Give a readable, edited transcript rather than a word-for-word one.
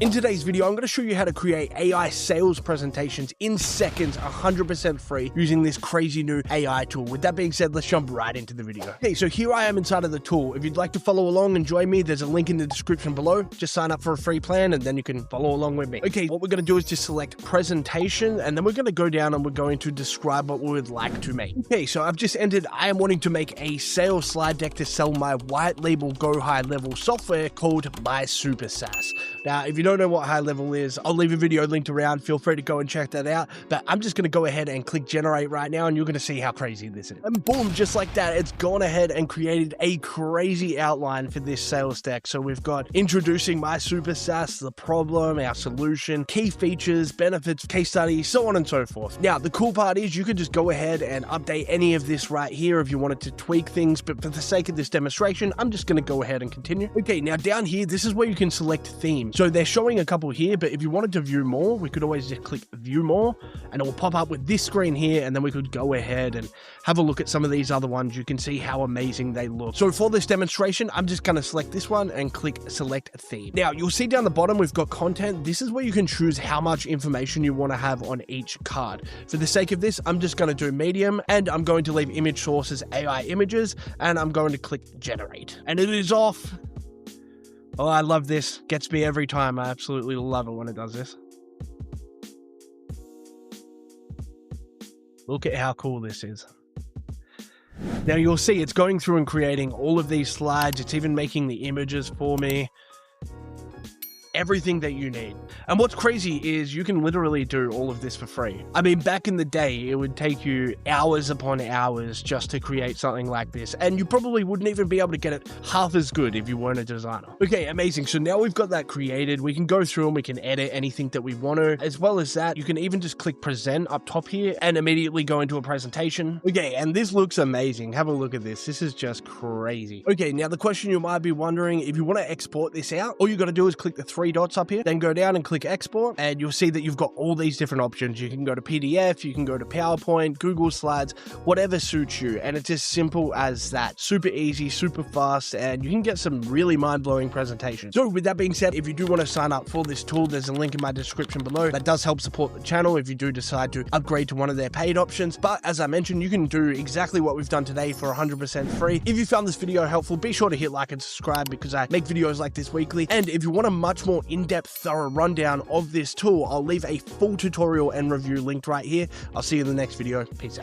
In today's video, I'm going to show you how to create AI sales presentations in seconds, 100% free, using this crazy new AI tool. With that being said, let's jump right into the video. Okay, so here I am inside of the tool. If you'd like to follow along and join me, there's a link in the description below. Just sign up for a free plan and then you can follow along with me. Okay, what we're going to do is just select presentation, and then we're going to go down and we're going to describe what we would like to make. Okay, so I've just entered, I am wanting to make a sales slide deck to sell my white label Go High Level software called My Super SaaS. Now, if you don't know what high level is, I'll leave a video linked around. Feel free to go and check that out. But I'm just going to go ahead and click generate right now, and you're going to see how crazy this is. And boom, just like that, it's gone ahead and created a crazy outline for this sales deck. So we've got introducing My Super SaaS, the problem, our solution, key features, benefits, case studies, so on and so forth. Now, the cool part is you can just go ahead and update any of this right here if you wanted to tweak things. But for the sake of this demonstration, I'm just going to go ahead and continue. Okay, now down here, this is where you can select themes. So they're showing a couple here, but if you wanted to view more, we could always just click view more and it will pop up with this screen here, and then we could go ahead and have a look at some of these other ones. You can see how amazing they look. So for this demonstration, I'm just going to select this one and click select theme. Now you'll see down the bottom we've got content. This is where you can choose how much information you want to have on each card. For the sake of this, I'm just going to do medium, and I'm going to leave image sources AI images, and I'm going to click generate, and it is off. Oh, I love this. Gets me every time. I absolutely love it when it does this. Look at how cool this is. Now you'll see it's going through and creating all of these slides. It's even making the images for me. Everything that you need. And what's crazy is you can literally do all of this for free. I mean, back in the day, it would take you hours upon hours just to create something like this, and you probably wouldn't even be able to get it half as good if you weren't a designer. Okay, amazing. So now we've got that created. We can go through and we can edit anything that we want to. As well as that, you can even just click present up top here and immediately go into a presentation. Okay, and this looks amazing. Have a look at this. This is just crazy. Okay, now the question you might be wondering, if you want to export this out, all you got to do is click the three dots up here, then go down and click export, and you'll see that you've got all these different options. You can go to PDF, you can go to PowerPoint, Google Slides, whatever suits you, and it's as simple as that. Super easy, super fast, and you can get some really mind-blowing presentations. So with that being said, if you do want to sign up for this tool, there's a link in my description below. That does help support the channel if you do decide to upgrade to one of their paid options. But as I mentioned, you can do exactly what we've done today for 100% free. If you found this video helpful, be sure to hit like and subscribe, because I make videos like this weekly. And if you want a much more in-depth, thorough rundown of this tool, I'll leave a full tutorial and review linked right here. I'll see you in the next video. Peace out.